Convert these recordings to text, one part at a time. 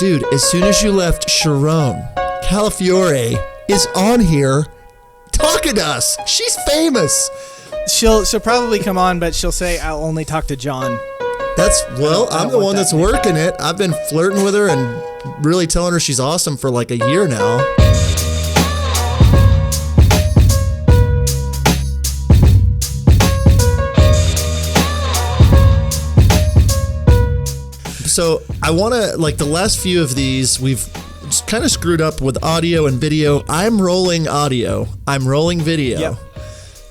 Dude, as soon as you left, Sharon Calafiore is on here talking to us. She's famous. She'll probably come on, but she'll say, I'll only talk to John. I'm the one that's working it. I've been flirting with her and really telling her she's awesome for like a year now. So I want to, like the last few of these, we've kind of screwed up with audio and video. I'm rolling audio. I'm rolling video. Yep.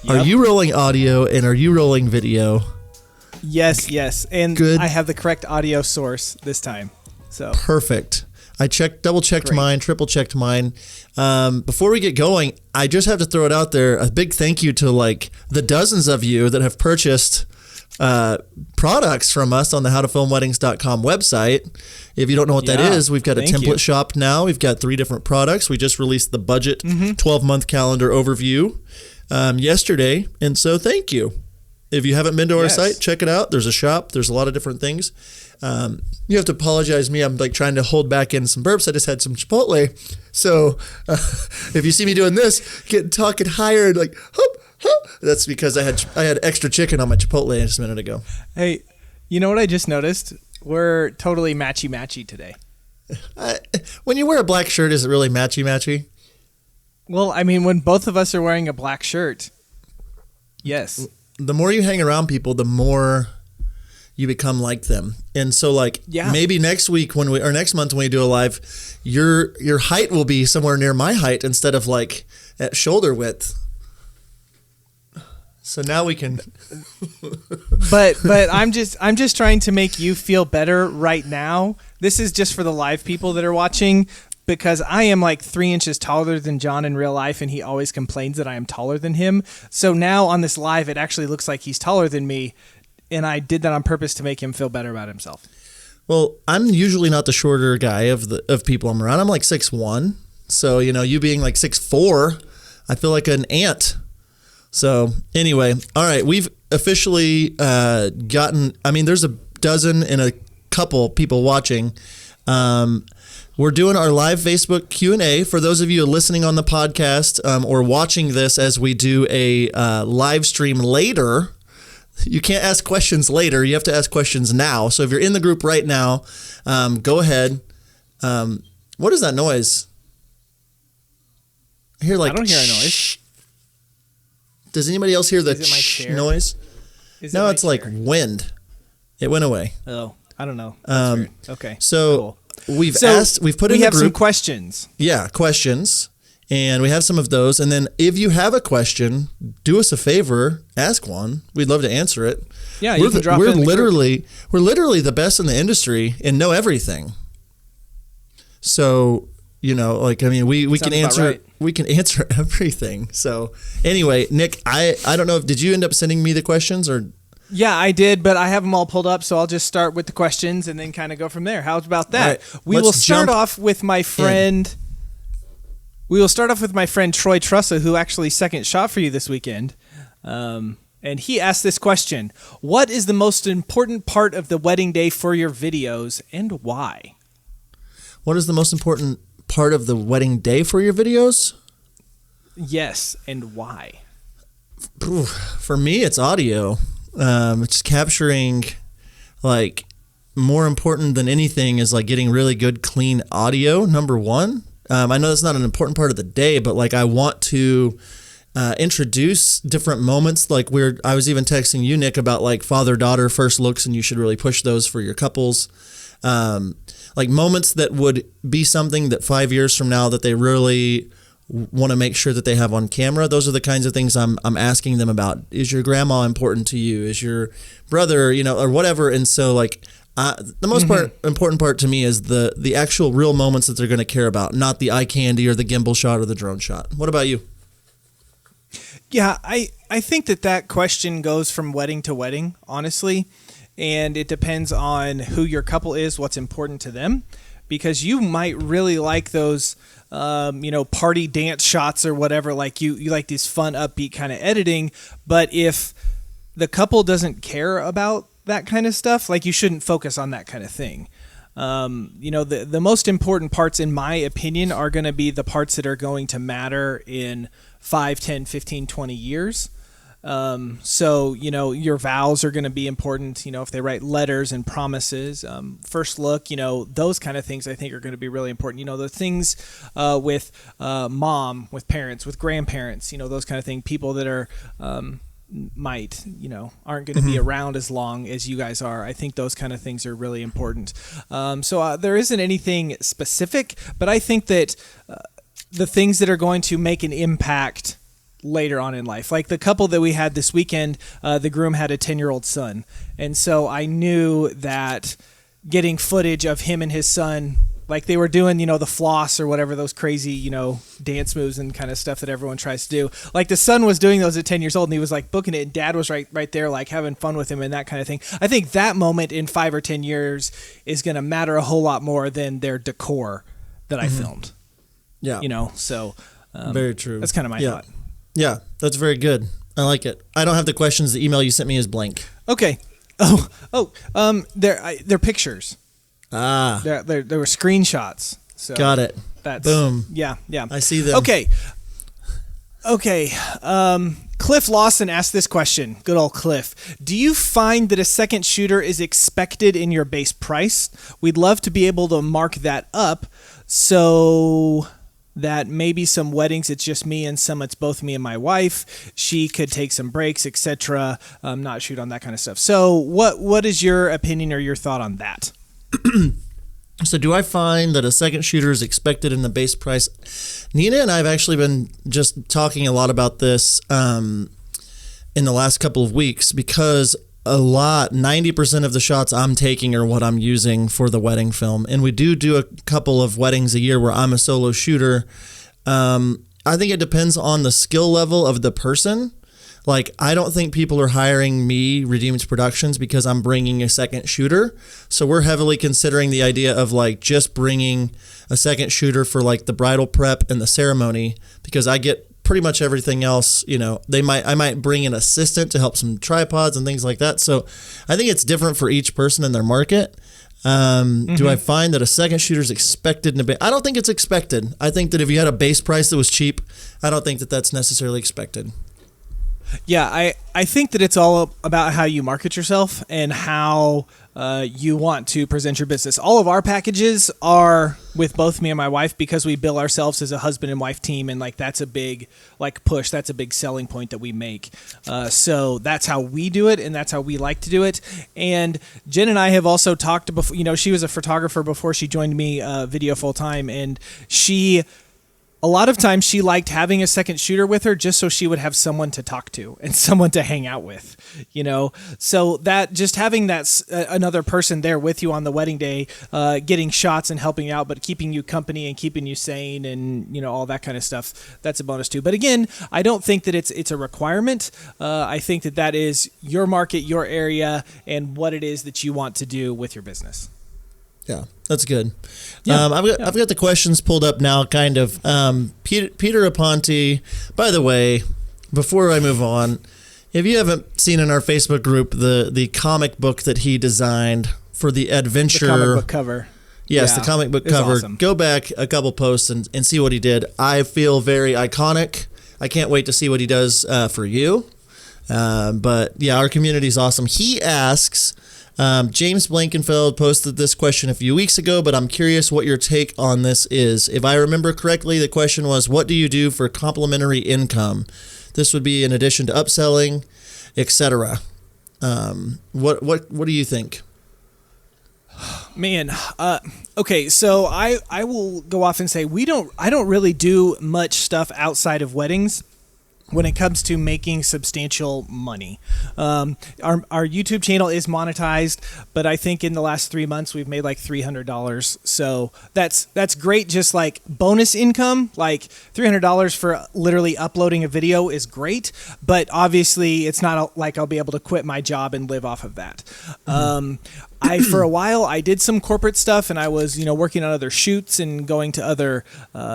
Are you rolling audio and are you rolling video? Yes. And Good. I have the correct audio source this time. So Perfect. I double-checked mine, triple-checked mine. Before we get going, I just have to throw it out there. A big thank you to like the dozens of you that have purchased products from us on the howtofilmweddings.com website. If you don't know what that is, we've got a template shop now. We've got 3 different products. We just released the budget 12-month calendar overview yesterday. And so thank you. If you haven't been to our site, check it out. There's a shop. There's a lot of different things. You have to apologize to me. I'm like trying to hold back in some burps. I just had some Chipotle. So if you see me doing this, talking higher and like, hop, hop, that's because I had extra chicken on my Chipotle just a minute ago. Hey, you know what I just noticed? We're totally matchy-matchy today. When you wear a black shirt, is it really matchy-matchy? Well, I mean, when both of us are wearing a black shirt, yes. The more you hang around people, the more you become like them. And so like maybe next week or next month when we do a live, your height will be somewhere near my height instead of like at shoulder width. So now we can But I'm just trying to make you feel better right now. This is just for the live people that are watching, because I am like 3 inches taller than John in real life, and he always complains that I am taller than him. So now on this live, it actually looks like he's taller than me, and I did that on purpose to make him feel better about himself. Well, I'm usually not the shorter guy of people I'm around. I'm like 6'1". So, you being like 6'4", I feel like an ant. So anyway, all right, we've officially gotten, there's a dozen and a couple people watching. We're doing our live Facebook Q&A. For those of you listening on the podcast or watching this as we do a live stream later, you can't ask questions later. You have to ask questions now. So if you're in the group right now, go ahead. What is that noise? I don't hear a noise. Does anybody else hear the noise? No, it's like wind. It went away. Oh, I don't know. That's weird. Okay. So cool. we've put in the group. We have some questions. Yeah, questions. And we have some of those. And then if you have a question, do us a favor, ask one. We'd love to answer it. Yeah, you can drop it in the group. We're literally the best in the industry and know everything. So, we can answer right. We can answer everything. So anyway, Nick, I don't know, did you end up sending me the questions or? Yeah, I did, but I have them all pulled up, so I'll just start with the questions and then kind of go from there. How about that? Right, we will start off with my friend. We will start off with my friend Troy Trussa, who actually second shot for you this weekend. And he asked this question: what is the most important part of the wedding day for your videos, and why? What is the most important part of the wedding day for your videos? Yes, and why? For me, it's audio. It's capturing, like, more important than anything is like getting really good, clean audio. Number one. I know that's not an important part of the day, but like I want to introduce different moments. Like I was even texting you, Nick, about like father-daughter first looks, and you should really push those for your couples. Like moments that would be something that 5 years from now that they really want to make sure that they have on camera. Those are the kinds of things I'm asking them about. Is your grandma important to you? Is your brother, or whatever? And so like the most important part to me is the actual real moments that they're going to care about, not the eye candy or the gimbal shot or the drone shot. What about you? Yeah, I think that question goes from wedding to wedding, honestly. And it depends on who your couple is, what's important to them, because you might really like those, party dance shots or whatever. Like you like these fun, upbeat kind of editing. But if the couple doesn't care about that kind of stuff, like you shouldn't focus on that kind of thing. The most important parts, in my opinion, are going to be the parts that are going to matter in 5, 10, 15, 20 years. Your vows are going to be important, if they write letters and promises, first look, those kind of things I think are going to be really important. The things with mom, with parents, with grandparents, those kind of things, people that are aren't going to be around as long as you guys are. I think those kind of things are really important. There isn't anything specific, but I think that the things that are going to make an impact later on in life, like the couple that we had this weekend, the groom had a 10-year-old son. And so I knew that getting footage of him and his son, like they were doing, the floss or whatever, those crazy, dance moves and kind of stuff that everyone tries to do. Like the son was doing those at 10 years old and he was like booking it, and dad was right there, like having fun with him and that kind of thing. I think that moment in 5 or 10 years is going to matter a whole lot more than their decor that I filmed. Yeah. Very true. That's kind of my thought. Yeah, that's very good. I like it. I don't have the questions. The email you sent me is blank. Okay. They're pictures. Ah. There were screenshots. So got it. That's boom. Yeah. I see them. Okay. Cliff Lawson asked this question. Good old Cliff. Do you find that a second shooter is expected in your base price? We'd love to be able to mark that up so that maybe some weddings it's just me and some it's both me and my wife. She could take some breaks, etc. Not shoot on that kind of stuff. So what is your opinion or your thought on that? So do I find that a second shooter is expected in the base price? Nina and I have actually been just talking a lot about this in the last couple of weeks, because 90% of the shots I'm taking are what I'm using for the wedding film. And we do a couple of weddings a year where I'm a solo shooter. I think it depends on the skill level of the person. Like, I don't think people are hiring me, Redeemed Productions, because I'm bringing a second shooter. So we're heavily considering the idea of like just bringing a second shooter for like the bridal prep and the ceremony, because I get pretty much everything else. I might bring an assistant to help some tripods and things like that. So I think it's different for each person in their market. Do I find that a second shooter is expected in a base? I don't think it's expected. I think that if you had a base price that was cheap, I don't think that that's necessarily expected. Yeah, I think that it's all about how you market yourself and how you want to present your business. All of our packages are with both me and my wife because we bill ourselves as a husband and wife team, and like that's a big push. That's a big selling point that we make. So that's how we do it, and that's how we like to do it. And Jen and I have also talked before. She was a photographer before she joined me video full time, and a lot of times she liked having a second shooter with her just so she would have someone to talk to and someone to hang out with, So that just having that another person there with you on the wedding day, getting shots and helping you out, but keeping you company and keeping you sane and, all that kind of stuff, that's a bonus too. But again, I don't think that it's a requirement. I think that is your market, your area, and what it is that you want to do with your business. Yeah, that's good. Yeah, I've got the questions pulled up now, kind of. Peter Aponte, by the way, before I move on, if you haven't seen in our Facebook group the comic book that he designed for the adventure. The comic book cover. Yes, the comic book cover. Awesome. Go Go back a couple posts and see what he did. I feel very iconic. I can't wait to see what he does for you. But yeah, our community is awesome. He asks... James Blankenfeld posted this question a few weeks ago, but I'm curious what your take on this is. If I remember correctly, the question was, what do you do for complementary income? This would be in addition to upselling, etc. What do you think? Man, okay, so I will go off and say I don't really do much stuff outside of weddings when it comes to making substantial money. Our YouTube channel is monetized, but I think in the last 3 months we've made like $300. So that's great. Just like bonus income, like $300 for literally uploading a video is great, but obviously it's not like I'll be able to quit my job and live off of that. For a while, I did some corporate stuff, and I was, working on other shoots and going to other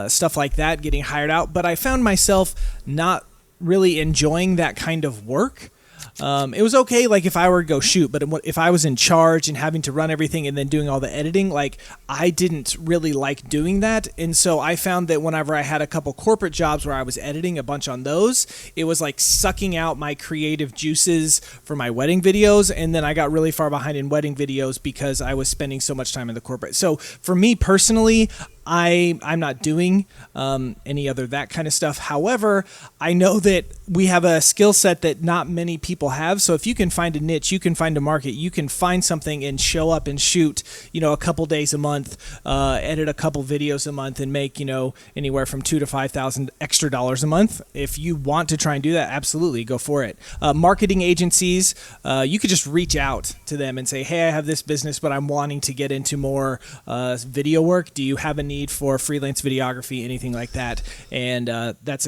stuff like that, getting hired out. But I found myself not really enjoying that kind of work. It was okay, like if I were to go shoot, but if I was in charge and having to run everything and then doing all the editing, like I didn't really like doing that. And so I found that whenever I had a couple corporate jobs where I was editing a bunch on those, it was like sucking out my creative juices for my wedding videos. And then I got really far behind in wedding videos because I was spending so much time in the corporate. So for me personally, I'm not doing any other that kind of stuff. However, I know that we have a skill set that not many people have. So if you can find a niche, you can find a market, you can find something and show up and shoot, a couple days a month, edit a couple videos a month and make, anywhere from $2,000 to $5,000 extra dollars a month. If you want to try and do that, absolutely go for it. Marketing agencies, you could just reach out to them and say, hey, I have this business, but I'm wanting to get into more video work. Do you have a need for freelance videography, anything like that? And that's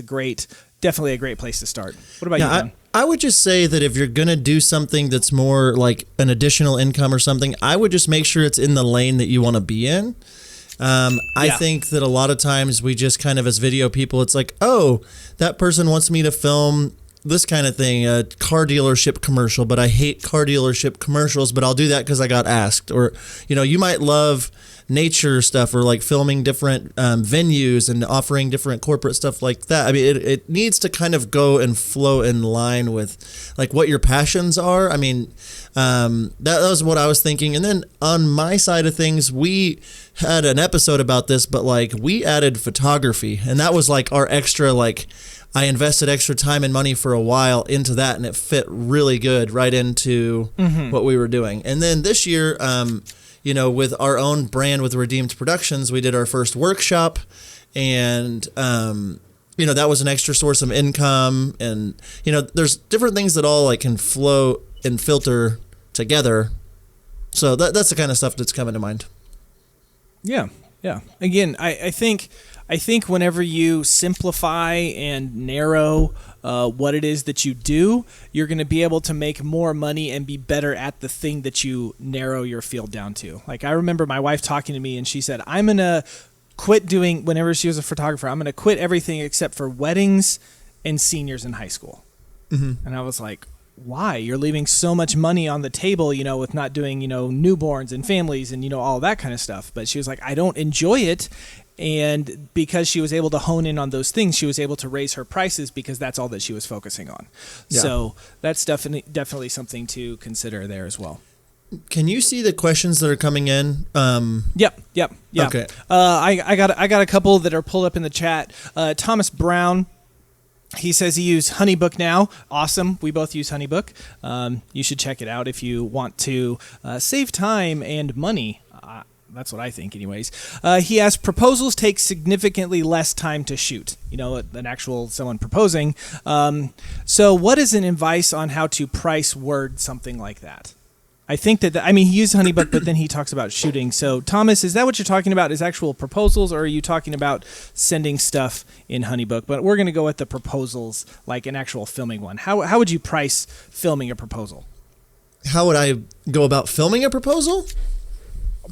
definitely a great place to start. What about you, John? I would just say that if you're going to do something that's more like an additional income or something, I would just make sure it's in the lane that you want to be in. I think that a lot of times we just kind of, as video people, it's like, oh, that person wants me to film this kind of thing, a car dealership commercial, but I hate car dealership commercials, but I'll do that because I got asked. Or, you might love nature stuff or like filming different venues and offering different corporate stuff like that. I mean, it needs to kind of go and flow in line with like what your passions are. I mean, that was what I was thinking. And then on my side of things, we had an episode about this, but like we added photography, and that was like our extra, like I invested extra time and money for a while into that, and it fit really good right into what we were doing. And then this year, with our own brand with Redeemed Productions, we did our first workshop, and that was an extra source of income. And there's different things that all like can flow and filter together. So that's the kind of stuff that's coming to mind. Yeah. Again, I think whenever you simplify and narrow what it is that you do, you're going to be able to make more money and be better at the thing that you narrow your field down to. Like I remember my wife talking to me, and she said, I'm going to quit doing, whenever she was a photographer, I'm going to quit everything except for weddings and seniors in high school. Mm-hmm. And I was like, why? You're leaving so much money on the table, with not doing, newborns and families and, all that kind of stuff. But she was like, I don't enjoy it. And because she was able to hone in on those things, she was able to raise her prices because that's all that she was focusing on. Yeah. So that's definitely something to consider there as well. Can you see the questions that are coming in? Yep. Okay. I got a couple that are pulled up in the chat. Thomas Brown, he says he uses HoneyBook now. Awesome. We both use HoneyBook. You should check it out if you want to save time and money. That's what I think anyways. He asks, proposals take significantly less time to shoot, than actual someone proposing. So what is an advice on how to price word something like that? I think that, he used HoneyBook, but then he talks about shooting. So Thomas, is that what you're talking about, is actual proposals, or are you talking about sending stuff in HoneyBook? But we're going to go with the proposals, like an actual filming one. How would you price filming a proposal? How would I go about filming a proposal?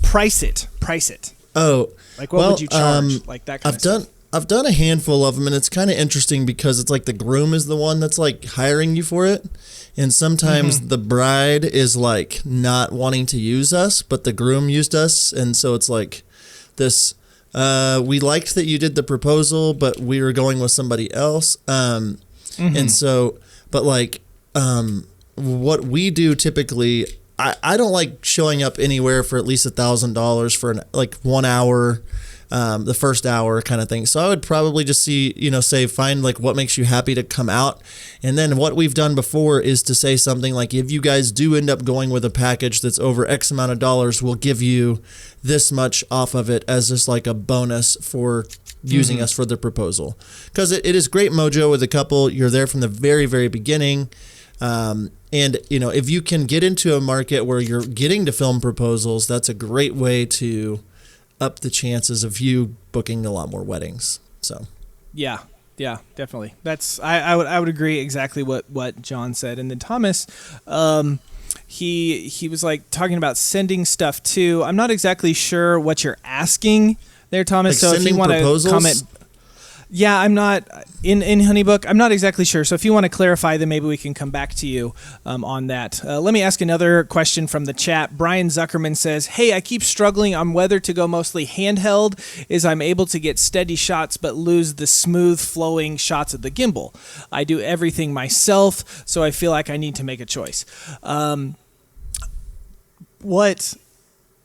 Price it. Oh, like what would you charge? Like that kind of stuff. I've done a handful of them, and it's kind of interesting because it's like the groom is the one that's like hiring you for it, and sometimes the bride is like not wanting to use us, but the groom used us, and so it's like this. We liked that you did the proposal, but we were going with somebody else, and so, but like, what we do typically. I don't like showing up anywhere for at least $1,000 for like 1 hour, the first hour kind of thing. So I would probably just say find like what makes you happy to come out. And then what we've done before is to say something like, if you guys do end up going with a package that's over X amount of dollars, we'll give you this much off of it as just like a bonus for using us for the proposal. Because it is great mojo with a couple. You're there from the very, very beginning. And if you can get into a market where you're getting to film proposals, that's a great way to up the chances of you booking a lot more weddings. So, yeah, definitely. That's I would agree exactly what John said. And then Thomas, he was like talking about sending stuff too. I'm not exactly sure what you're asking there, Thomas. Like so if you want to comment. Yeah, I'm not in Honeybook. I'm not exactly sure. So if you want to clarify, then maybe we can come back to you on that. Let me ask another question from the chat. Brian Zuckerman says, "Hey, I keep struggling on whether to go mostly handheld, as I'm able to get steady shots but lose the smooth flowing shots of the gimbal. I do everything myself, so I feel like I need to make a choice."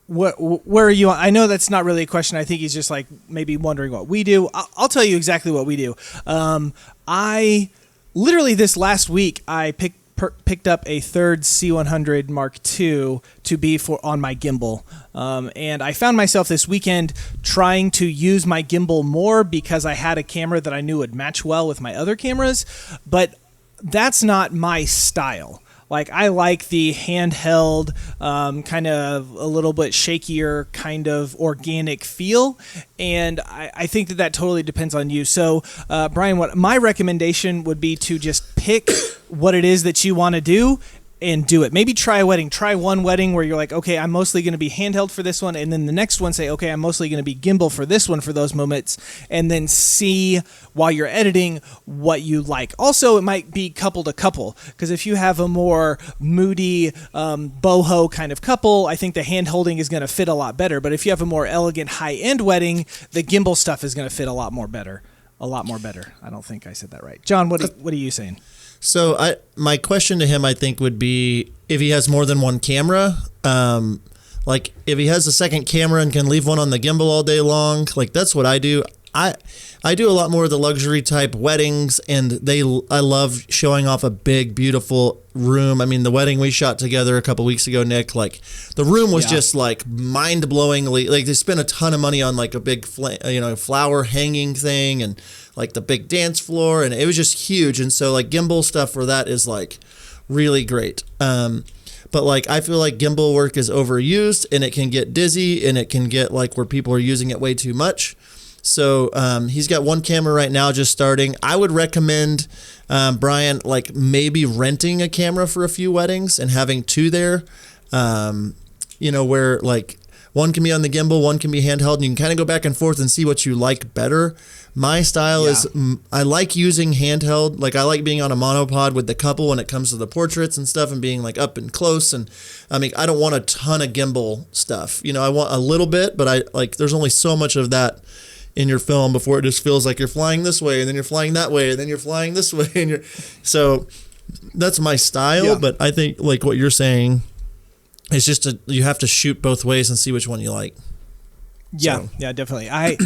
Where are you? I know that's not really a question. I think he's just like maybe wondering what we do. I'll tell you exactly what we do. I literally this last week I picked up a third C100 Mark II to be on my gimbal, and I found myself this weekend trying to use my gimbal more because I had a camera that I knew would match well with my other cameras, but that's not my style. Like, I like the handheld, kind of a little bit shakier, kind of organic feel, and I think that totally depends on you. So, Brian, what my recommendation would be to just pick what it is that you want to do and do it. Maybe try a wedding. Try one wedding where you're like, okay, I'm mostly going to be handheld for this one, and then the next one say, okay, I'm mostly going to be gimbal for this one for those moments, and then see while you're editing what you like. Also, it might be couple to couple, because if you have a more moody boho kind of couple, I think the hand holding is going to fit a lot better. But if you have a more elegant high-end wedding, the gimbal stuff is going to fit a lot more better. I don't think I said that right. John, what are you saying? So my question to him, I think, would be if he has more than one camera, like if he has a second camera and can leave one on the gimbal all day long, like that's what I do. I do a lot more of the luxury type weddings, and I love showing off a big, beautiful room. I mean, the wedding we shot together a couple weeks ago, Nick, like the room was just like mind-blowingly, like they spent a ton of money on like a big, flower hanging thing and like the big dance floor, and it was just huge. And so like gimbal stuff for that is like really great. But like I feel like gimbal work is overused, and it can get dizzy, and it can get like where people are using it way too much. So he's got one camera right now just starting. I would recommend, Brian, like maybe renting a camera for a few weddings and having two there, where like one can be on the gimbal, one can be handheld, and you can kind of go back and forth and see what you like better. My style is I like using handheld. Like I like being on a monopod with the couple when it comes to the portraits and stuff and being like up and close. And I mean, I don't want a ton of gimbal stuff. I want a little bit, but there's only so much of that in your film before it just feels like you're flying this way and then you're flying that way and then you're flying this way so that's my style. But I think like what you're saying is just you have to shoot both ways and see which one you like. Yeah definitely. I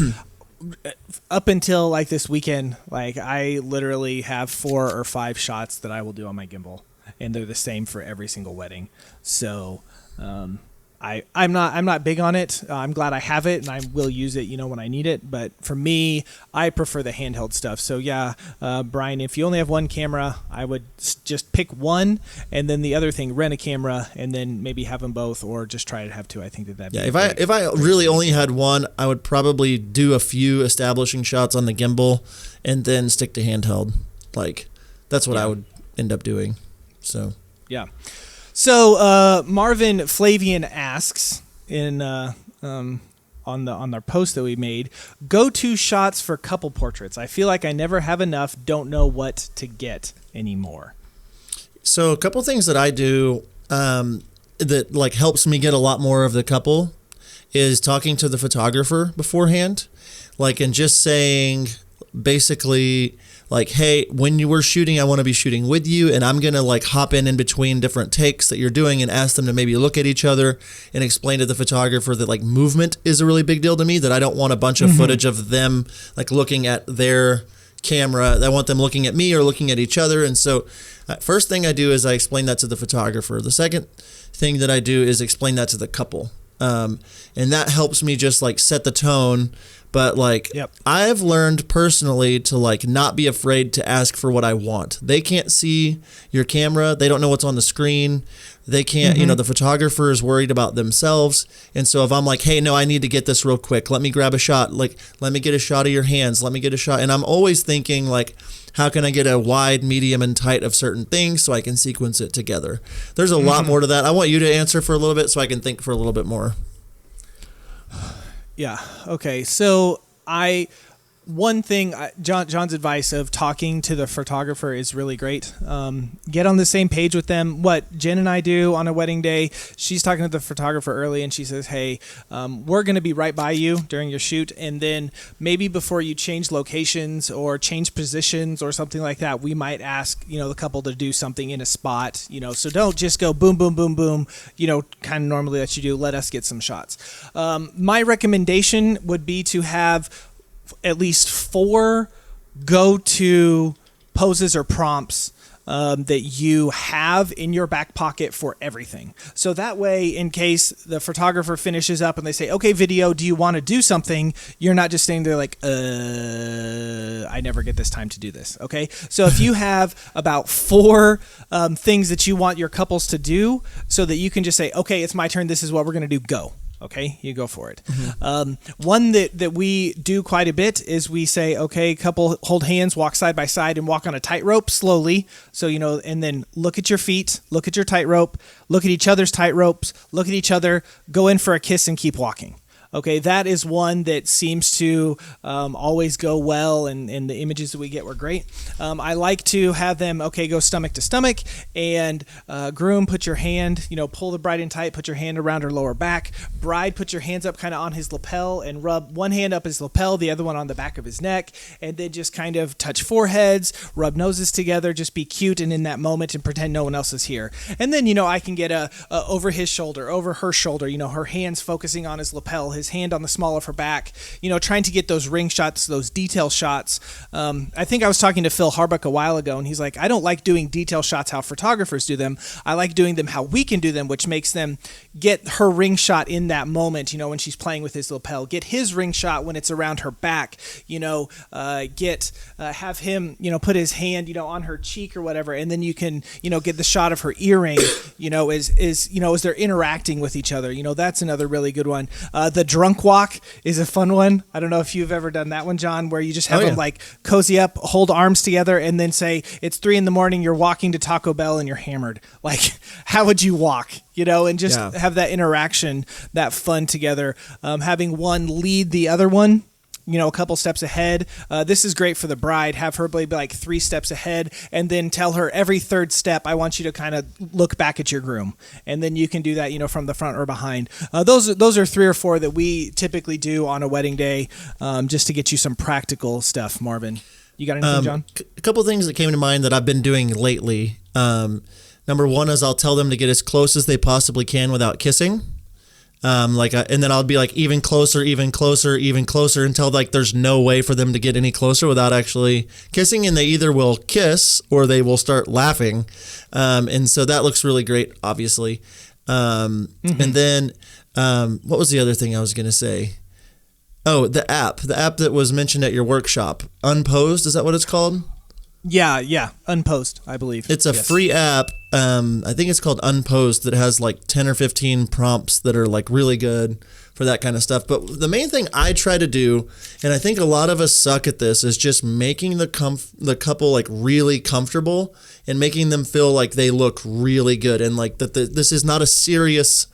up until like this weekend, like I literally have 4 or 5 shots that I will do on my gimbal, and they're the same for every single wedding. So I'm not big on it. I'm glad I have it, and I will use it, when I need it. But for me, I prefer the handheld stuff. So yeah, Brian, if you only have one camera, I would just pick one, and then the other thing, rent a camera, and then maybe have them both, or just try to have two. I think that'd be if I really only had one, I would probably do a few establishing shots on the gimbal, and then stick to handheld. Like that's what I would end up doing. So yeah. So Marvin Flavian asks on their post that we made, go-to shots for couple portraits. I feel like I never have enough. Don't know what to get anymore. So a couple things that I do that like helps me get a lot more of the couple is talking to the photographer beforehand, like and just saying basically. Like, hey, when you were shooting, I want to be shooting with you, and I'm going to like hop in between different takes that you're doing and ask them to maybe look at each other and explain to the photographer that like movement is a really big deal to me, that I don't want a bunch of footage of them like looking at their camera. I want them looking at me or looking at each other. And so first thing I do is I explain that to the photographer. The second thing that I do is explain that to the couple. And that helps me just like set the tone. But like I've learned personally to like not be afraid to ask for what I want. They can't see your camera. They don't know what's on the screen. They can't, the photographer is worried about themselves. And so if I'm like, hey, no, I need to get this real quick. Let me grab a shot. Like, let me get a shot of your hands. Let me get a shot. And I'm always thinking like, how can I get a wide, medium, and tight of certain things so I can sequence it together? There's a lot more to that. I want you to answer for a little bit so I can think for a little bit more. Yeah. Okay. So one thing, John's advice of talking to the photographer is really great. Get on the same page with them. What Jen and I do on a wedding day, she's talking to the photographer early and she says, hey, we're going to be right by you during your shoot. And then maybe before you change locations or change positions or something like that, we might ask, the couple to do something in a spot, so don't just go boom, boom, boom, boom, kind of normally that you do. Let us get some shots. My recommendation would be to have at least 4 go-to poses or prompts that you have in your back pocket for everything. So that way, in case the photographer finishes up and they say, okay, video, do you want to do something? You're not just staying there like, I never get this time to do this. Okay. So if you have about 4 things that you want your couples to do so that you can just say, okay, it's my turn. This is what we're going to do. Go. Okay, you go for it. One that we do quite a bit is we say, okay, couple hold hands, walk side by side, and walk on a tightrope slowly. So, and then look at your feet, look at your tightrope, look at each other's tightropes, look at each other, go in for a kiss and keep walking. Okay, that is one that seems to always go well, and the images that we get were great. I like to have them, go stomach to stomach, and groom, put your hand, pull the bride in tight, put your hand around her lower back. Bride, put your hands up kind of on his lapel and rub one hand up his lapel, the other one on the back of his neck, and then just kind of touch foreheads, rub noses together, just be cute and in that moment and pretend no one else is here. And then, I can get a over his shoulder, over her shoulder, her hands focusing on his lapel, his hand on the small of her back, trying to get those ring shots, those detail shots. I think I was talking to Phil Harbuck a while ago, and he's like, I don't like doing detail shots how photographers do them. I like doing them how we can do them, which makes them get her ring shot in that moment, when she's playing with his lapel, get his ring shot when it's around her back, have him, put his hand, on her cheek or whatever, and then you can, get the shot of her earring, as they're interacting with each other. That's another really good one. The drunk walk is a fun one. I don't know if you've ever done that one, John, where you just have them like cozy up, hold arms together, and then say, it's 3 a.m, you're walking to Taco Bell and you're hammered. Like, how would you walk? And just have that interaction, that fun together. Having one lead the other one, a couple steps ahead. This is great for the bride. Have her be like 3 steps ahead, and then tell her every 3rd step, I want you to kind of look back at your groom. And then you can do that, from the front or behind. Those are 3 or 4 that we typically do on a wedding day, just to get you some practical stuff. Marvin, you got anything, John? A couple things that came to mind that I've been doing lately. Number 1 is I'll tell them to get as close as they possibly can without kissing. And then I'll be like even closer until like there's no way for them to get any closer without actually kissing, and they either will kiss or they will start laughing, and so that looks really great, obviously. And then what was the other thing I was gonna say? Oh, the app that was mentioned at your workshop, Unposed, is that what it's called? Yeah, Unposed, I believe. It's a free app. I think it's called Unposed, that has like 10 or 15 prompts that are like really good for that kind of stuff. But the main thing I try to do, and I think a lot of us suck at this, is just making the couple like really comfortable and making them feel like they look really good, and like that this is not a serious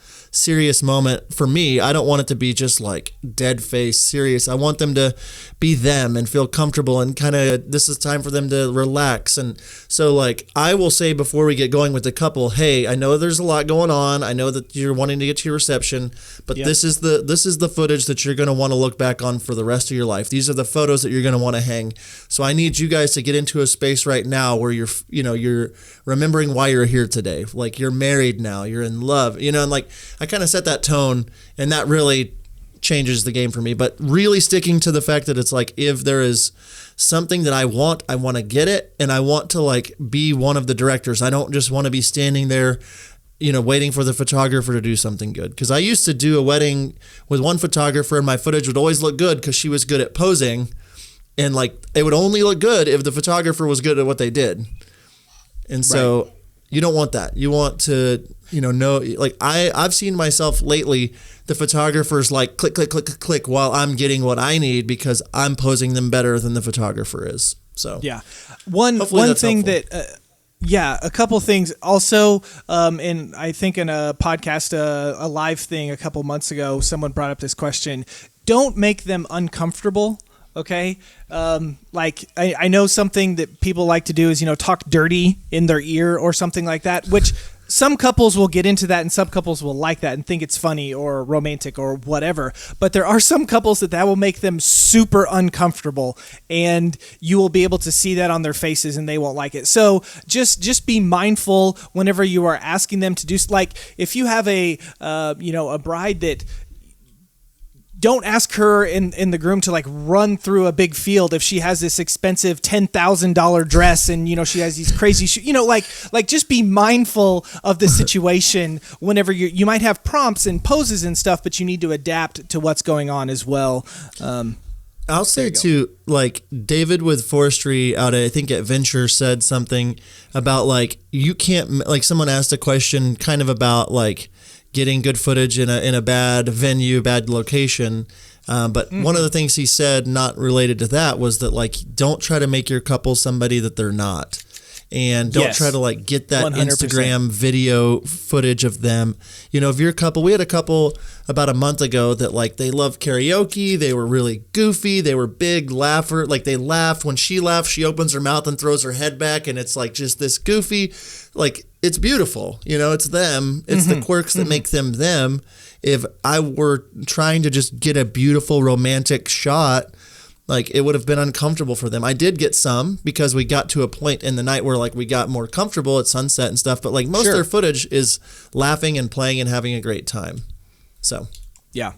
moment for me. I don't want it to be just like dead face serious. I want them to be them and feel comfortable, and kind of this is time for them to relax. And so like I will say before we get going with the couple, hey, I know there's a lot going on. I know that you're wanting to get to your reception, but this is the footage that you're going to want to look back on for the rest of your life. These are the photos that you're going to want to hang. So I need you guys to get into a space right now where you're remembering why you're here today. Like you're married now, you're in love, and like I kind of set that tone, and that really changes the game for me. But really sticking to the fact that it's like, if there is something that I want to get it, and I want to like be one of the directors. I don't just want to be standing there, waiting for the photographer to do something good. Because I used to do a wedding with one photographer, and my footage would always look good because she was good at posing, and like it would only look good if the photographer was good at what they did. And so you don't want that. You want to, know, like I've seen myself lately, the photographer's like click, click, click, click while I'm getting what I need because I'm posing them better than the photographer is. So one thing helpful. A couple things also, and I think in a podcast, a live thing a couple months ago, someone brought up this question. Don't make them uncomfortable Okay. Like I know something that people like to do is, talk dirty in their ear or something like that, which some couples will get into that and some couples will like that and think it's funny or romantic or whatever. But there are some couples that will make them super uncomfortable, and you will be able to see that on their faces and they won't like it. So just be mindful whenever you are asking them to do, like if you have a bride that, don't ask her in the groom to like run through a big field if she has this expensive $10,000 dress and she has these crazy like just be mindful of the situation whenever you might have prompts and poses and stuff, but you need to adapt to what's going on as well. I'll say too, like David with forestry out I think at Venture said something about like you can't, like someone asked a question kind of about like getting good footage in a bad venue, bad location. But one of the things he said, not related to that, was that like don't try to make your couple somebody that they're not. And don't try to like get that 100%. Instagram video footage of them. If you're a couple, we had a couple about a month ago that like they love karaoke. They were really goofy. They were big laugher. Like they laughed. When she laughs, she opens her mouth and throws her head back. And it's like just this goofy, like it's beautiful. It's them. It's the quirks that make them them. If I were trying to just get a beautiful romantic shot, like it would have been uncomfortable for them. I did get some because we got to a point in the night where like we got more comfortable at sunset and stuff. But like most of their footage is laughing and playing and having a great time. So yeah.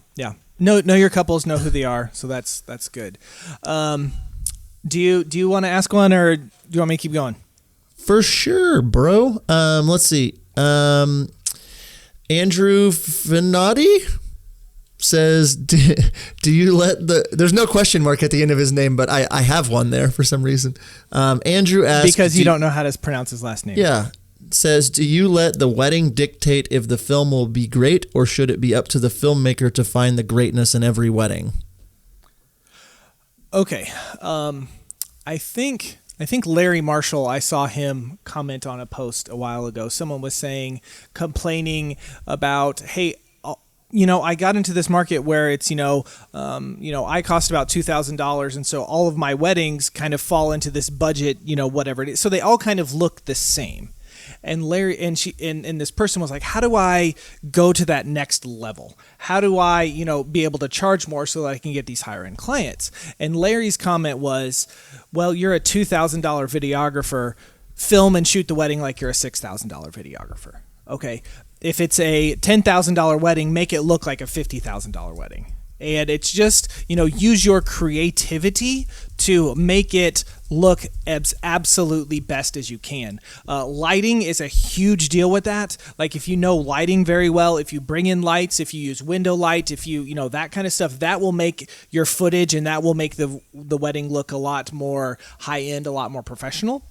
Know your couples, know who they are. So that's good. Do you want to ask one, or do you want me to keep going? For sure, bro. Let's see. Andrew Finati says, do you let there's no question mark at the end of his name, but I have one there for some reason. Andrew asks, because you don't know how to pronounce his last name. Yeah. Says, do you let the wedding dictate if the film will be great, or should it be up to the filmmaker to find the greatness in every wedding? Okay. I think Larry Marshall, I saw him comment on a post a while ago. Someone was complaining about, hey, I got into this market where it's, I cost about $2,000. And so all of my weddings kind of fall into this budget, whatever it is. So they all kind of look the same. And Larry and this person was like, how do I go to that next level? How do I, be able to charge more so that I can get these higher end clients? And Larry's comment was, well, you're a $2,000 videographer. Film and shoot the wedding like you're a $6,000 videographer. Okay. If it's a $10,000 wedding, make it look like a $50,000 wedding. And it's just, use your creativity to make it look as absolutely best as you can. Lighting is a huge deal with that. Like if you know lighting very well, if you bring in lights, if you use window light, if you that kind of stuff, that will make your footage and that will make the wedding look a lot more high end, a lot more professional.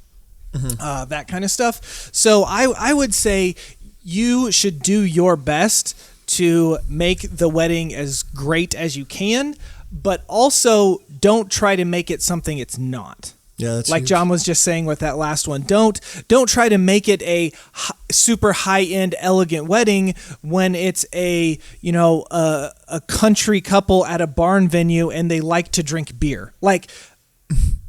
That kind of stuff. So I would say you should do your best to make the wedding as great as you can, but also don't try to make it something it's not. Yeah, that's like huge. John was just saying with that last one. Don't try to make it a super high-end elegant wedding when it's a country couple at a barn venue and they like to drink beer. Like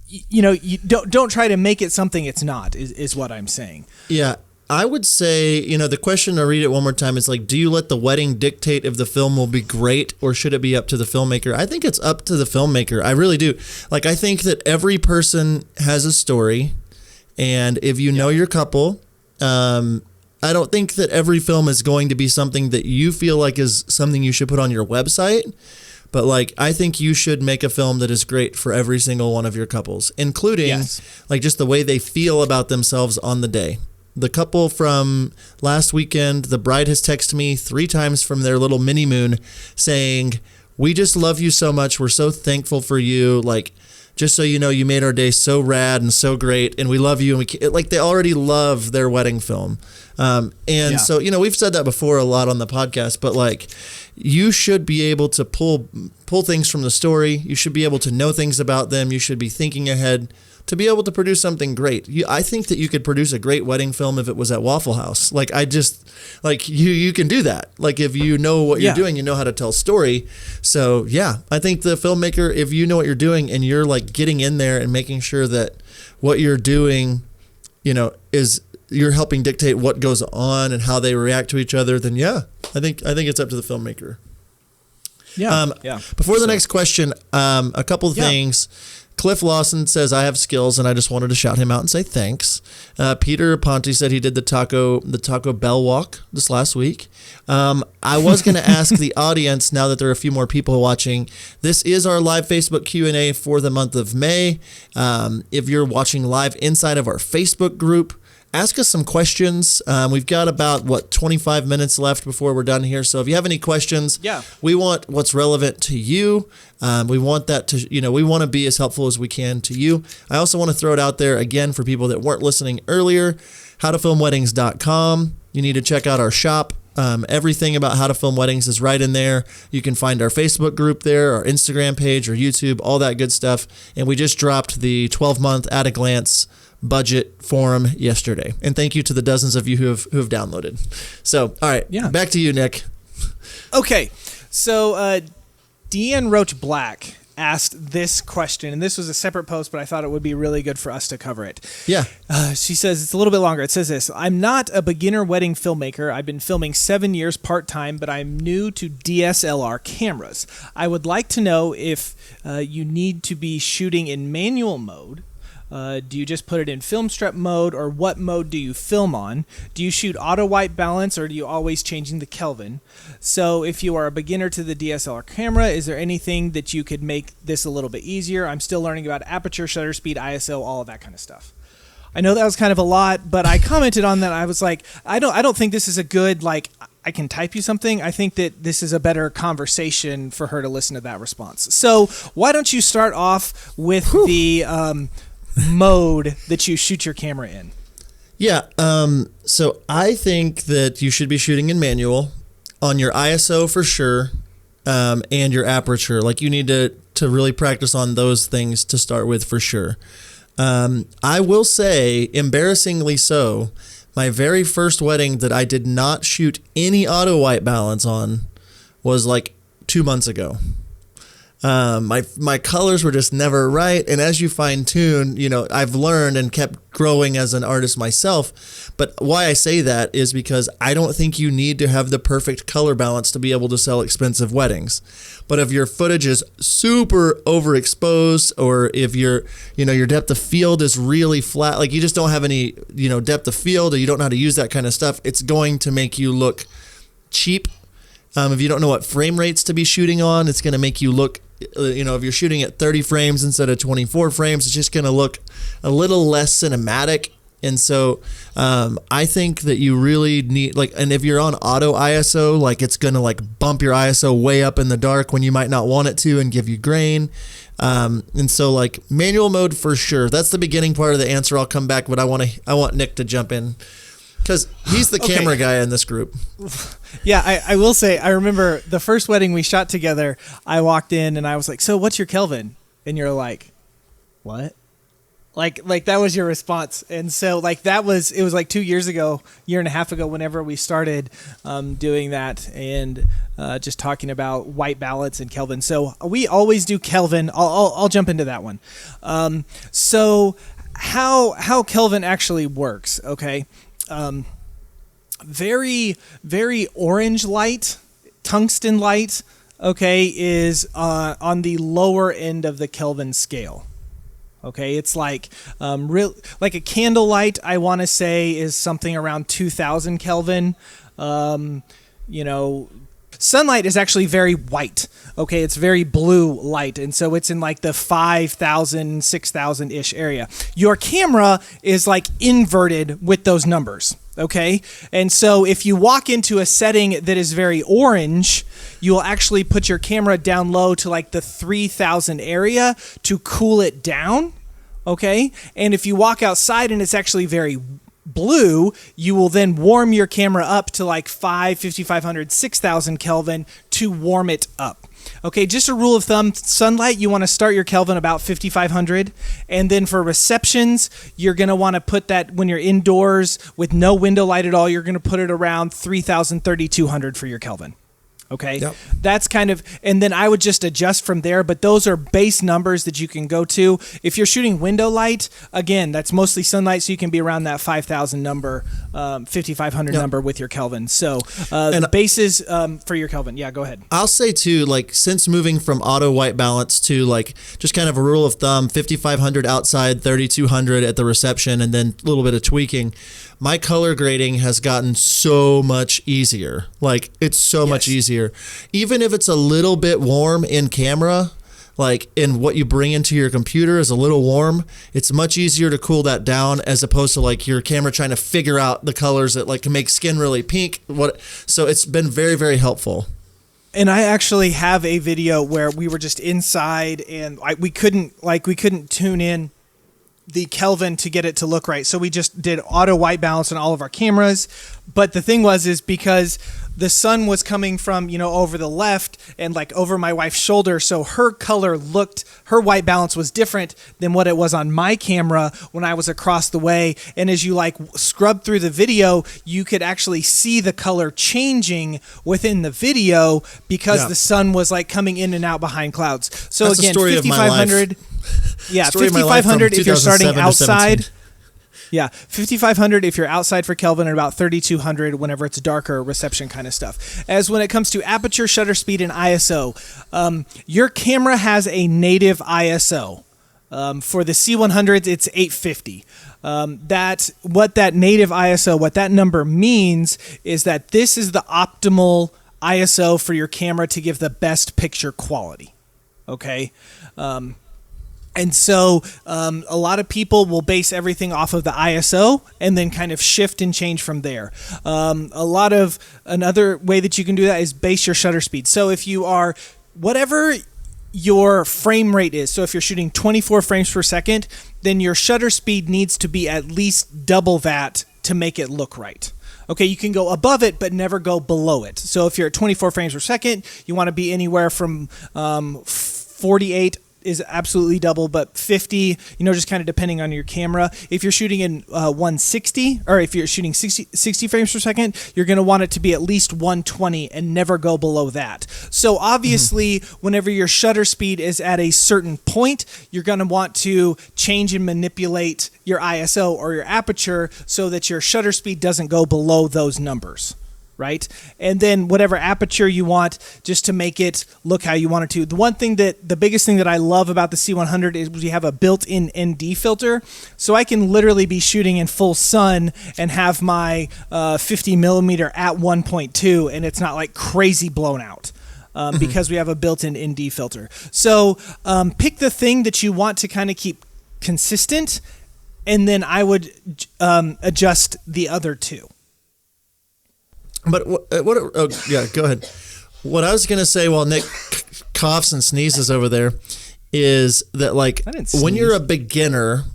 you don't try to make it something it's not is what I'm saying. Yeah. I would say, the question, I'll read it one more time. It's like, do you let the wedding dictate if the film will be great, or should it be up to the filmmaker? I think it's up to the filmmaker. I really do. Like, I think that every person has a story, and if you know your couple, I don't think that every film is going to be something that you feel like is something you should put on your website. But like, I think you should make a film that is great for every single one of your couples, including like just the way they feel about themselves on the day. The couple from last weekend, the bride has texted me 3 times from their little mini moon saying, we just love you so much. We're so thankful for you. Like, just so you know, you made our day so rad and so great, and we love you. And like they already love their wedding film. So, you know, we've said that before a lot on the podcast, but like you should be able to pull things from the story. You should be able to know things about them. You should be thinking ahead to be able to produce something great. I think that you could produce a great wedding film if it was at Waffle House. Like you can do that. Like if you know what you're doing, you know how to tell story. So yeah, I think the filmmaker, if you know what you're doing and you're like getting in there and making sure that what you're doing, you know, is you're helping dictate what goes on and how they react to each other, then yeah, I think it's up to the filmmaker. Yeah. Before the next question, a couple of things. Cliff Lawson says, I have skills, and I just wanted to shout him out and say thanks. Peter Ponte said he did the Taco Bell walk this last week. I was going to ask the audience, now that there are a few more people watching, this is our live Facebook Q&A for the month of May. If you're watching live inside of our Facebook group, ask us some questions. We've got about 25 minutes left before we're done here. So if you have any questions, we want what's relevant to you. We want that to, you know, we want to be as helpful as we can to you. I also want to throw it out there again for people that weren't listening earlier, howtofilmweddings.com. You need to check out our shop. Everything about how to film weddings is right in there. You can find our Facebook group there, our Instagram page, or YouTube, all that good stuff. And we just dropped the 12-month at a glance budget forum yesterday. And thank you to the dozens of you who have downloaded. So, all right, back to you, Nick. Okay, so Deanne Roach Black asked this question, and this was a separate post, but I thought it would be really good for us to cover it. Yeah. She says, it's a little bit longer. It says this: I'm not a beginner wedding filmmaker. I've been filming 7 years part-time, but I'm new to DSLR cameras. I would like to know if you need to be shooting in manual mode. Do you just put it in film strip mode, or what mode do you film on? Do you shoot auto white balance, or do you always changing the Kelvin? So if you are a beginner to the DSLR camera, is there anything that you could make this a little bit easier? I'm still learning about aperture, shutter speed, ISO, all of that kind of stuff. I know that was kind of a lot, but I commented on that. I was like, I don't think this is a good, like, I can type you something. I think that this is a better conversation for her to listen to that response. So why don't you start off with the mode that you shoot your camera in? Yeah. So I think that you should be shooting in manual on your ISO for sure, and your aperture. Like you need to really practice on those things to start with for sure. I will say, embarrassingly so, my very first wedding that I did not shoot any auto white balance on was like 2 months ago. My colors were just never right. And as you fine tune, you know, I've learned and kept growing as an artist myself. But why I say that is because I don't think you need to have the perfect color balance to be able to sell expensive weddings. But if your footage is super overexposed, or if your depth of field is really flat, like you just don't have any, depth of field, or you don't know how to use that kind of stuff, it's going to make you look cheap. If you don't know what frame rates to be shooting on, it's going to make you look, if you're shooting at 30 frames instead of 24 frames, it's just going to look a little less cinematic. And so I think that you really need, and if you're on auto ISO, it's going to bump your ISO way up in the dark when you might not want it to and give you grain. And so manual mode for sure. That's the beginning part of the answer. I'll come back, but I want Nick to jump in, because he's the camera guy in this group. Yeah, I will say, I remember the first wedding we shot together, I walked in and I was like, so what's your Kelvin? And you're like, what? Like that was your response. And so it was 2 years ago, year and a half ago, whenever we started doing that and just talking about white balance and Kelvin. So we always do Kelvin. I'll jump into that one. So how Kelvin actually works, okay? Very, very orange light, tungsten light, okay, is on the lower end of the Kelvin scale. Okay, it's like a candlelight, I want to say, is something around 2000 Kelvin. Sunlight is actually very white. Okay, it's very blue light, and so it's in the 5,000, 6,000-ish area. Your camera is inverted with those numbers. Okay. And so if you walk into a setting that is very orange, you will actually put your camera down low to like the 3000 area to cool it down. Okay. And if you walk outside and it's actually very blue, you will then warm your camera up to like 5,500, 6,000 Kelvin to warm it up. Okay, just a rule of thumb, sunlight, you want to start your Kelvin about 5,500. And then for receptions, you're going to want to put that when you're indoors with no window light at all, you're going to put it around 3,000, 3,200 for your Kelvin. Okay, yep. That's kind of, and then I would just adjust from there, but those are base numbers that you can go to. If you're shooting window light, again, that's mostly sunlight, so you can be around that 5,000 number, 5,500 number with your Kelvin. So the bases for your Kelvin, yeah, go ahead. I'll say too, like since moving from auto white balance to like just kind of a rule of thumb, 5,500 outside, 3,200 at the reception, and then a little bit of tweaking, my color grading has gotten so much easier. Like it's so much easier. Even if it's a little bit warm in camera, like in what you bring into your computer is a little warm, it's much easier to cool that down as opposed to like your camera trying to figure out the colors that like can make skin really pink. So it's been very, very helpful. And I actually have a video where we were just inside and we couldn't tune in the Kelvin to get it to look right. So we just did auto white balance on all of our cameras. But the thing is because the sun was coming from, over the left and like over my wife's shoulder. So her white balance was different than what it was on my camera when I was across the way. And as you like scrub through the video, you could actually see the color changing within the video because the sun was like coming in and out behind clouds. So that's again, 5,500. Yeah, 5,500 if you're starting outside. Yeah, 5,500 if you're outside for Kelvin, and about 3,200 whenever it's darker, reception kind of stuff. As when it comes to aperture, shutter speed, and ISO, your camera has a native ISO. For the C100s, it's 850. What that native ISO, what that number means is that this is the optimal ISO for your camera to give the best picture quality. Okay? And so a lot of people will base everything off of the ISO and then kind of shift and change from there. Another way that you can do that is base your shutter speed. So if you are, whatever your frame rate is, so if you're shooting 24 frames per second, then your shutter speed needs to be at least double that to make it look right. Okay, you can go above it, but never go below it. So if you're at 24 frames per second, you want to be anywhere from 48 is absolutely double, but 50, just kind of depending on your camera. If you're shooting in 160, or if you're shooting 60 frames per second, you're going to want it to be at least 120 and never go below that. So obviously, whenever your shutter speed is at a certain point, you're going to want to change and manipulate your ISO or your aperture so that your shutter speed doesn't go below those numbers. Right? And then whatever aperture you want just to make it look how you want it to. The biggest thing that I love about the C100 is we have a built-in ND filter. So I can literally be shooting in full sun and have my 50 millimeter at 1.2 and it's not like crazy blown out. Because we have a built-in ND filter. So pick the thing that you want to kind of keep consistent, and then I would adjust the other two. But yeah, go ahead. What I was gonna say while Nick coughs and sneezes over there is that like when you're a beginner,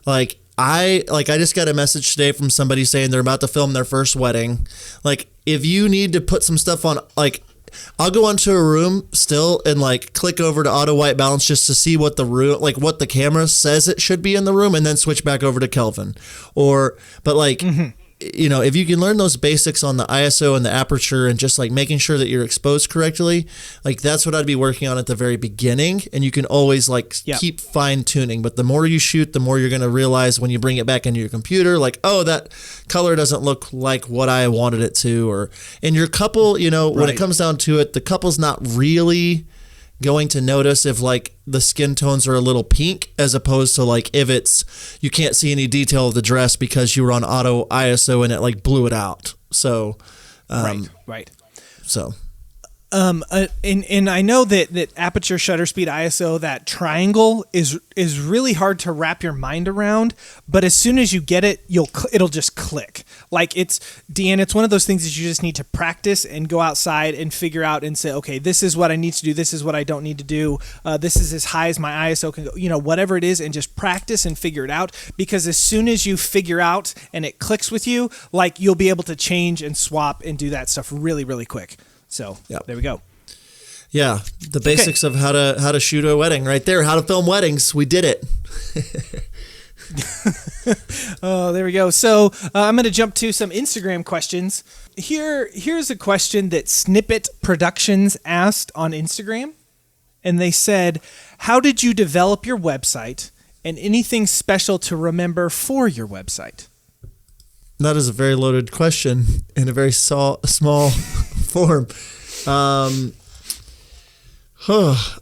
like I just got a message today from somebody saying they're about to film their first wedding. Like if you need to put some stuff on, like I'll go into a room still and like click over to auto white balance just to see what the room, like what the camera says it should be in the room, and then switch back over to Kelvin. If you can learn those basics on the ISO and the aperture and just like making sure that you're exposed correctly, like that's what I'd be working on at the very beginning. And you can always keep fine tuning. But the more you shoot, the more you're going to realize when you bring it back into your computer, like, oh, that color doesn't look like what I wanted it to. Or in your couple, when it comes down to it, the couple's not really going to notice if like the skin tones are a little pink, as opposed to like if it's you can't see any detail of the dress because you were on auto ISO and it like blew it out. So right. So And I know that aperture, shutter speed, ISO, that triangle is really hard to wrap your mind around. But as soon as you get it, it'll just click. Like Deanne, it's one of those things that you just need to practice and go outside and figure out and say, okay, this is what I need to do. This is what I don't need to do. This is as high as my ISO can go. Whatever it is, and just practice and figure it out. Because as soon as you figure out and it clicks with you, like you'll be able to change and swap and do that stuff really, really quick. So There we go. Yeah, the basics of how to shoot a wedding right there. How to film weddings. We did it. Oh, there we go. So I'm going to jump to some Instagram questions. Here's a question that Snippet Productions asked on Instagram. And they said, how did you develop your website and anything special to remember for your website? That is a very loaded question in a very small form.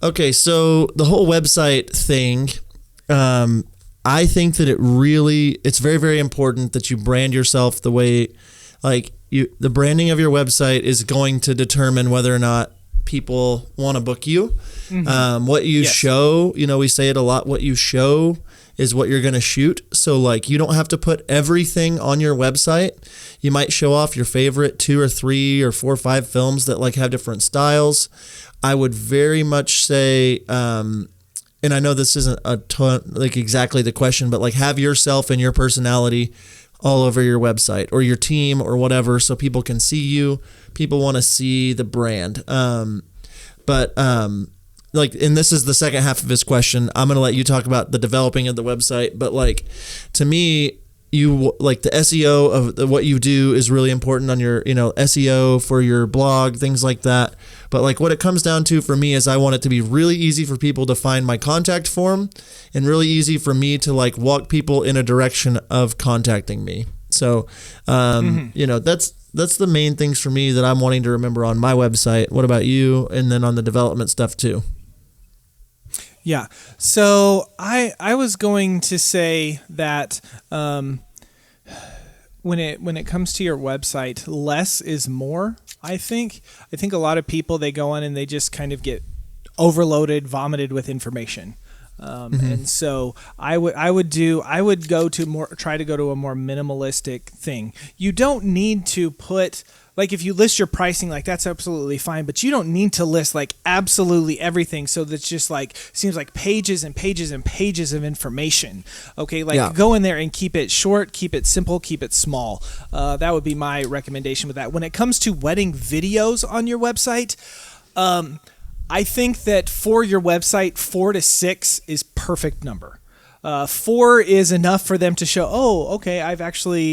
Okay, so the whole website thing, I think that it's very, very important that you brand yourself the way, the branding of your website is going to determine whether or not people want to book you. Mm-hmm. What you show, we say it a lot, what you show is what you're going to shoot. So you don't have to put everything on your website. You might show off your favorite 2 or 3 or 4 or 5 films that have different styles. I would very much say, and I know this isn't a ton, exactly the question, but have yourself and your personality all over your website or your team or whatever, so people can see you. People want to see the brand. And this is the second half of his question. I'm going to let you talk about the developing of the website. But to me, the SEO of what you do is really important on your, SEO for your blog, things like that. But what it comes down to for me is I want it to be really easy for people to find my contact form and really easy for me to walk people in a direction of contacting me. So, that's the main things for me that I'm wanting to remember on my website. What about you? And then on the development stuff too. Yeah. So I was going to say that when it comes to your website, less is more. I think a lot of people, they go on and they just kind of get overloaded, vomited with information. And so I would try to go to a more minimalistic thing. You don't need to put, if you list your pricing, that's absolutely fine, but you don't need to list absolutely everything. So that's just seems like pages and pages and pages of information. Okay. Go in there and keep it short, keep it simple, keep it small. That would be my recommendation with that. When it comes to wedding videos on your website, I think that for your website, 4 to 6 is perfect number. 4 is enough for them to show, oh, okay,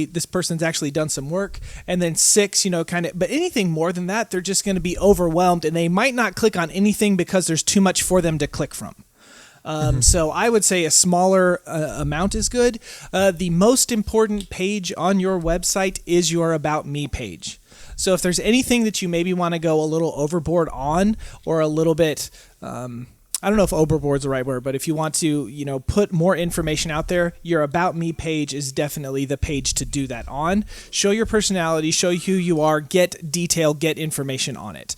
this person's actually done some work. And then 6, but anything more than that, they're just going to be overwhelmed and they might not click on anything because there's too much for them to click from. So I would say a smaller amount is good. The most important page on your website is your About Me page. So if there's anything that you maybe want to go a little overboard on, or a little bit, I don't know if overboard's the right word, but if you want to, put more information out there, your About Me page is definitely the page to do that on. Show your personality, show who you are, get detail, get information on it.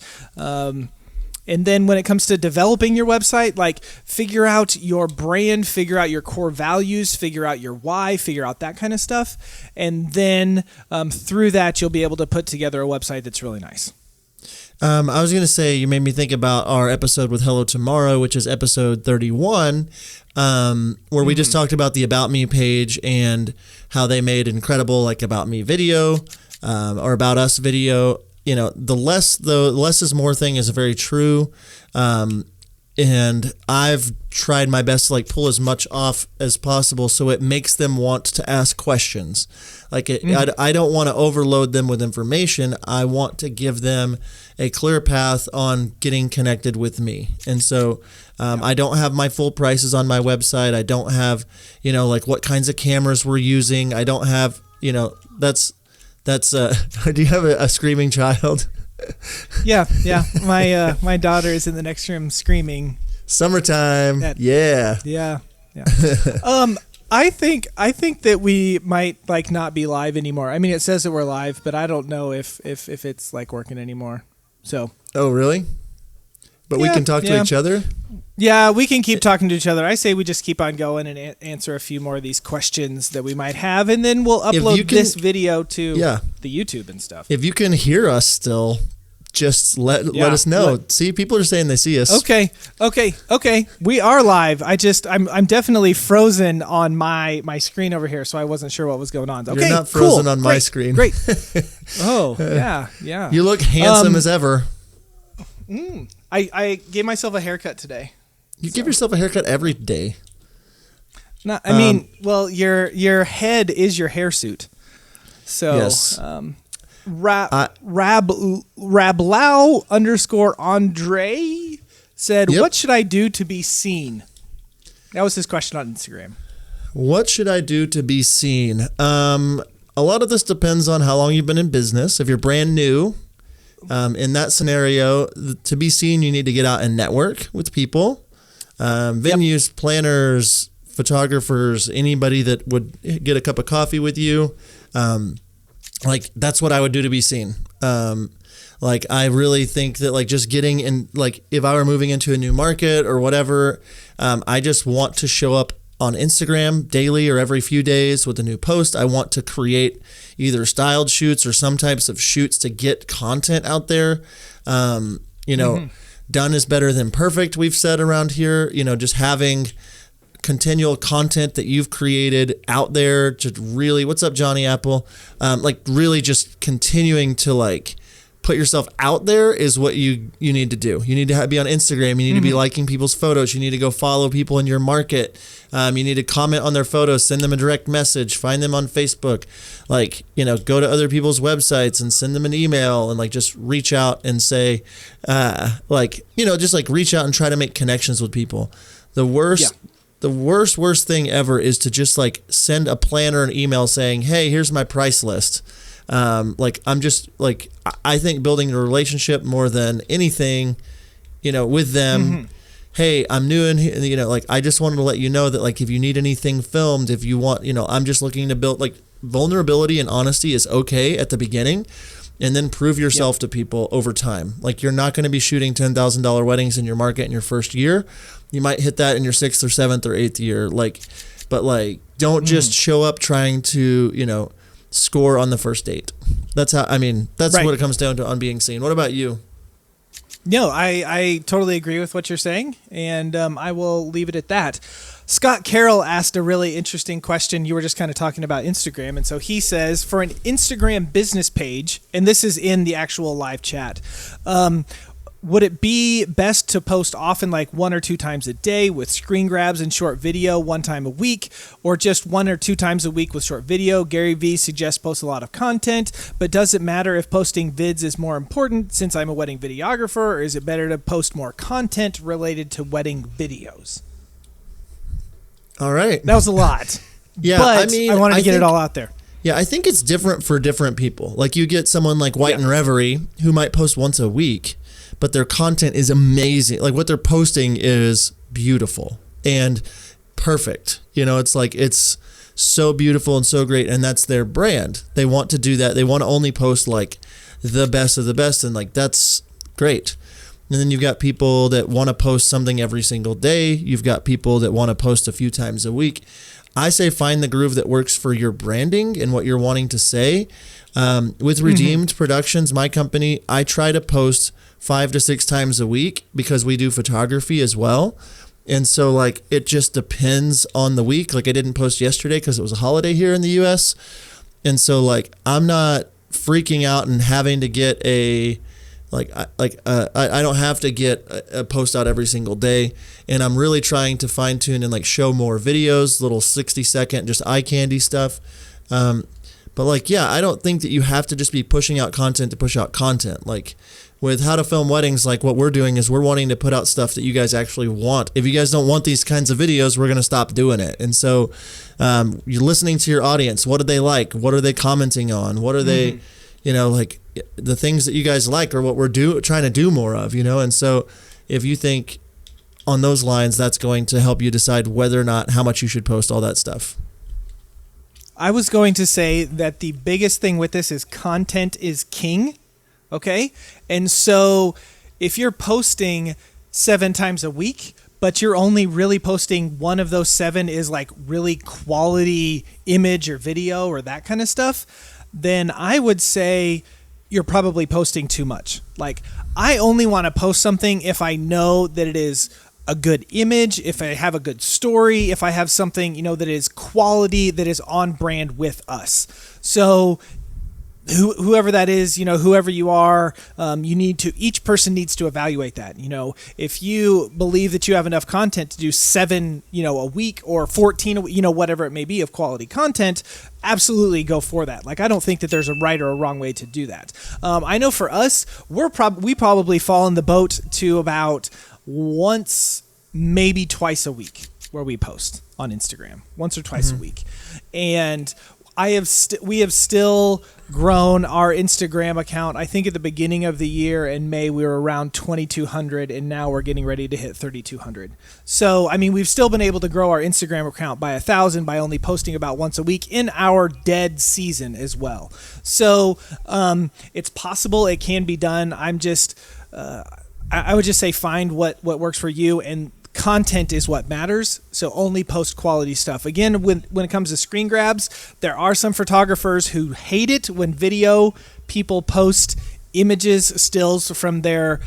And then when it comes to developing your website, figure out your brand, figure out your core values, figure out your why, figure out that kind of stuff. And then through that, you'll be able to put together a website that's really nice. I was going to say, you made me think about our episode with Hello Tomorrow, which is episode 31, where we just talked about the About Me page and how they made incredible About Me video or About Us video. The less is more thing is very true. And I've tried my best to pull as much off as possible so it makes them want to ask questions. I don't want to overload them with information. I want to give them a clear path on getting connected with me. And so I don't have my full prices on my website. I don't have, what kinds of cameras we're using. I don't have, that's do you have a screaming child? Yeah. My daughter is in the next room screaming. Summertime. Yeah. I think that we might not be live anymore. I mean, it says that we're live, but I don't know if it's working anymore. So Oh, really? But we can talk to each other? Yeah, we can keep talking to each other. I say we just keep on going and answer a few more of these questions that we might have, and then we'll upload this video to the YouTube and stuff. If you can hear us still, just let us know. See, people are saying they see us. Okay. We are live. I'm definitely frozen on my screen over here, so I wasn't sure what was going on. Okay, you're not frozen on my screen. Great. Oh, yeah. You look handsome as ever. I gave myself a haircut today. You give yourself a haircut every day. No, I mean, well, your head is your hairsuit. So, yes. Rablau_Andre said, Yep. What should I do to be seen? That was his question on Instagram. What should I do to be seen? A lot of this depends on how long you've been in business. If you're brand new, in that scenario, to be seen, you need to get out and network with people. Venues, planners, photographers, anybody that would get a cup of coffee with you. Like, that's what I would do to be seen. Like, I really think that, like, just getting in, like, if I were moving into a new market or whatever, I just want to show up on Instagram daily or every few days with a new post. I want to create either styled shoots or some types of shoots to get content out there. Done is better than perfect, we've said around here. Just having continual content that you've created out there to really, what's up, Johnny Apple? Really just continuing to, like, put yourself out there is what you need to do. You need to be on Instagram. You need to be liking people's photos. You need to go follow people in your market. You need to comment on their photos, send them a direct message, find them on Facebook, go to other people's websites and send them an email and just reach out and say, reach out and try to make connections with people. The worst thing ever is to just send a planner an email saying, hey, here's my price list. I think building a relationship more than anything, with them. Hey, I'm new in here, I just wanted to let you know that, if you need anything filmed, if you want, I'm just looking to build, vulnerability and honesty is okay at the beginning, and then prove yourself to people over time. You're not going to be shooting $10,000 weddings in your market in your first year. You might hit that in your 6th or 7th or 8th year. Don't just show up trying to, score on the first date. That's what it comes down to on being seen. What about you? No, I totally agree with what you're saying, and I will leave it at that. Scott Carroll asked a really interesting question. You were just kind of talking about Instagram, and so he says, for an Instagram business page, and this is in the actual live chat, would it be best to post often, 1 or 2 times a day with screen grabs and short video 1 time a week, or just 1 or 2 times a week with short video? Gary Vee suggests post a lot of content, but does it matter if posting vids is more important since I'm a wedding videographer, or is it better to post more content related to wedding videos? All right. That was a lot. Yeah, but I wanted to get it all out there. Yeah, I think it's different for different people. You get someone like White and Reverie who might post once a week, but their content is amazing. What they're posting is beautiful and perfect. It's so beautiful and so great, and that's their brand. They want to do that. They want to only post the best of the best, and that's great. And then you've got people that want to post something every single day. You've got people that want to post a few times a week. I say find the groove that works for your branding and what you're wanting to say. With Redeemed Productions, my company, I try to post 5 to 6 times a week because we do photography as well. And so it just depends on the week. I didn't post yesterday because it was a holiday here in the US. And so I'm not freaking out and having to get I don't have to get a post out every single day, and I'm really trying to fine tune and show more videos, little 60-second just eye candy stuff. I don't think that you have to just be pushing out content to push out content. With How to Film Weddings, what we're doing is we're wanting to put out stuff that you guys actually want. If you guys don't want these kinds of videos, we're going to stop doing it. And so you're listening to your audience. What do they like? What are they commenting on? What are they, the things that you guys like are what we're trying to do more of, And so if you think on those lines, that's going to help you decide whether or not how much you should post all that stuff. I was going to say that the biggest thing with this is content is king. Okay. And so if you're posting 7 times a week, but you're only really posting one of those 7 is like really quality image or video or that kind of stuff, then I would say you're probably posting too much. Like, I only want to post something if I know that it is a good image, if I have a good story, if I have something, that is quality, that is on brand with us. So whoever that is, whoever you are, each person needs to evaluate that. If you believe that you have enough content to do 7, a week or 14, whatever it may be of quality content, absolutely go for that. Like, I don't think that there's a right or a wrong way to do that. I know for us, we probably fall in the boat to about once, maybe twice a week where we post on Instagram, once or twice a week. And we have still grown our Instagram account. I think at the beginning of the year in May, we were around 2,200, and now we're getting ready to hit 3,200. So, I mean, we've still been able to grow our Instagram account by 1,000 by only posting about once a week in our dead season as well. So, it's possible, it can be done. I would just say find what works for you, and content is what matters. So only post quality stuff. Again, when it comes to screen grabs, there are some photographers who hate it when video people post images, stills from their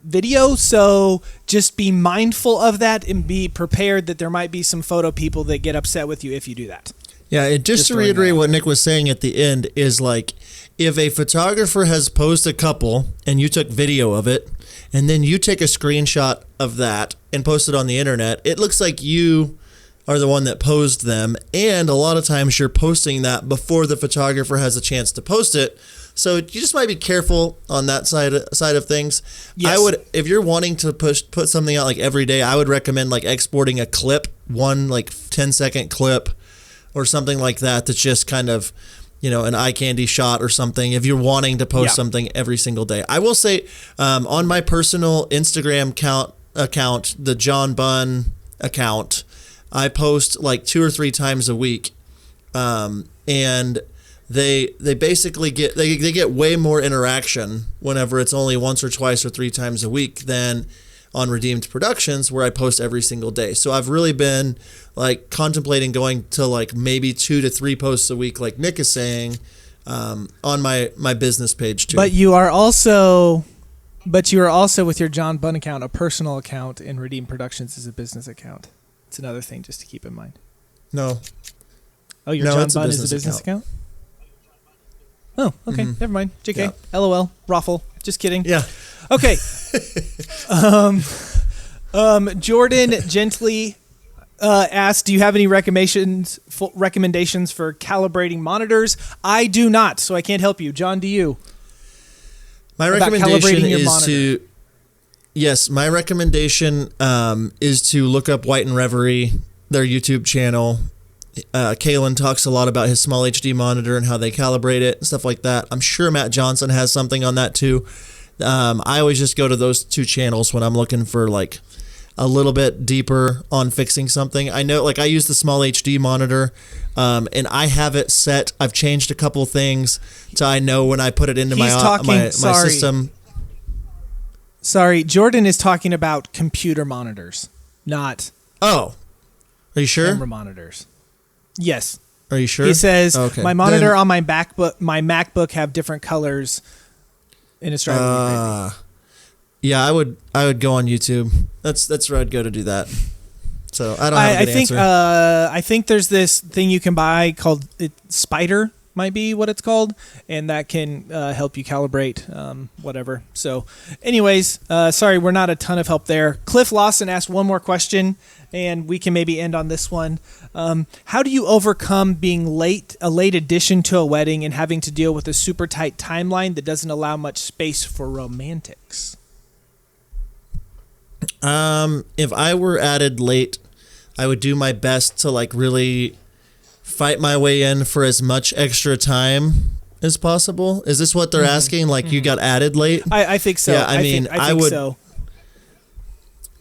video. So just be mindful of that and be prepared that there might be some photo people that get upset with you if you do that. Yeah, and just to reiterate what Nick was saying at the end is, like, if a photographer has posed a couple and you took video of it, and then you take a screenshot of that and post it on the internet, it looks like you are the one that posed them. And a lot of times you're posting that before the photographer has a chance to post it. So you just might be careful on that side of things. Yes. I would, if you're wanting to put something out like every day, I would recommend like exporting a clip, one like 10-second clip or something like that. That's just kind of, an eye candy shot or something, if you're wanting to post something every single day. I will say, on my personal Instagram account, the John Bunn account, I post like 2 or 3 times a week. And they basically get way more interaction whenever it's only once or twice or 3 times a week than on Redeemed Productions, where I post every single day. So I've really been like contemplating going to like maybe 2 to 3 posts a week, like Nick is saying, on my business page too. But you are also with your John Bunn account, a personal account, and Redeemed Productions is a business account. It's another thing just to keep in mind. No. Oh, your John Bunn is a business account? Oh, okay. Never mind. JK. Yeah. LOL. Raffle. Just kidding. Yeah. Okay. Jordan gently asked, do you have any recommendations for calibrating monitors? I do not, so I can't help you. John, do you? My recommendation is to look up White and Reverie, their YouTube channel. Kalen talks a lot about his small HD monitor and how they calibrate it and stuff like that. I'm sure Matt Johnson has something on that too. I always just go to those 2 channels when I'm looking for like a little bit deeper on fixing something. I know, like, I use the small HD monitor, and I have it set. I've changed a couple things so I know when I put it into my system. Sorry, Jordan is talking about computer monitors, not. Oh, are you sure? Camera monitors. Yes. Are you sure? He says my monitor on my MacBook have different colors. And it's driving me crazy. Yeah, I would go on YouTube. That's where I'd go to do that. So I don't have a good answer. I think there's this thing you can buy called Spider, might be what it's called, and that can help you calibrate whatever. So, anyways, sorry, we're not a ton of help there. Cliff Lawson asked one more question, and we can maybe end on this one. How do you overcome being a late addition to a wedding and having to deal with a super tight timeline that doesn't allow much space for romantics? If I were added late, I would do my best to like really fight my way in for as much extra time as possible. Is this what they're asking? Like, you got added late? I think so. Yeah, I would. So.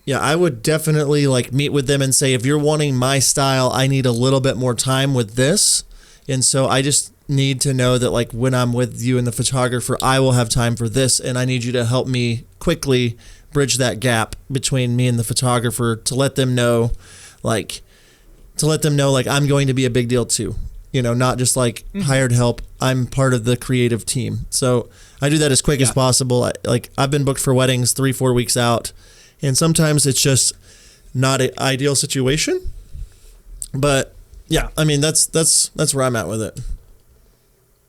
Yeah, I would definitely like meet with them and say, if you're wanting my style, I need a little bit more time with this. And so I just need to know that like when I'm with you and the photographer, I will have time for this, and I need you to help me quickly bridge that gap between me and the photographer to let them know like I'm going to be a big deal too. Not just like hired help. I'm part of the creative team. So I do that as quick as possible. I've been booked for weddings 3-4 weeks out, and sometimes it's just not an ideal situation. But yeah, I mean that's where I'm at with it.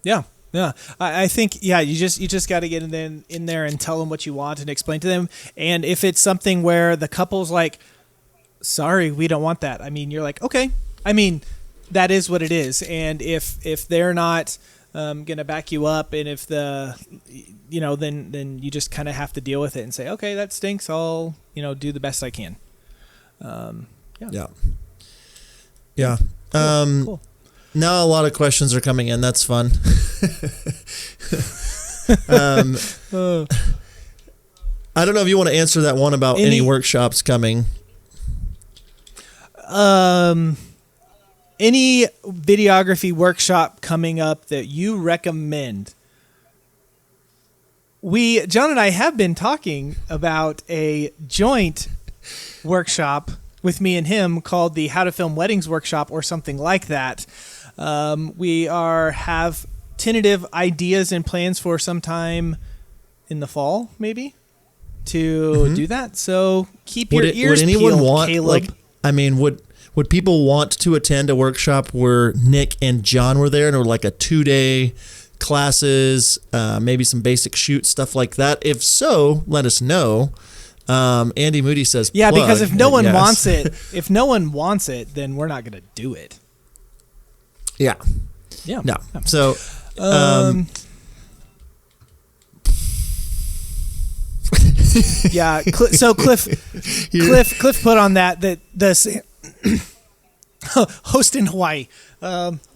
Yeah. Yeah, I think you just got to get in there and tell them what you want and explain to them. And if it's something where the couple's like, "Sorry, we don't want that," I mean, you're like, "Okay." I mean, that is what it is. And if they're not gonna back you up, and if then you just kind of have to deal with it and say, "Okay, that stinks. I'll do the best I can." Yeah. Cool. Now a lot of questions are coming in. That's fun. I don't know if you want to answer that one about any workshops coming. Any videography workshop coming up that you recommend? John and I have been talking about a joint workshop with me and him called the How to Film Weddings Workshop or something like that. We have tentative ideas and plans for sometime in the fall, maybe, to do that. So keep your ears peeled, Caleb. Would people want to attend a workshop where Nick and John were there and were like a 2-day classes, maybe some basic shoot stuff like that? If so, let us know. Andy Moody says, "Yeah, because if no one wants it, then we're not going to do it." Yeah. No. So, yeah. So Cliff put on that the host in Hawaii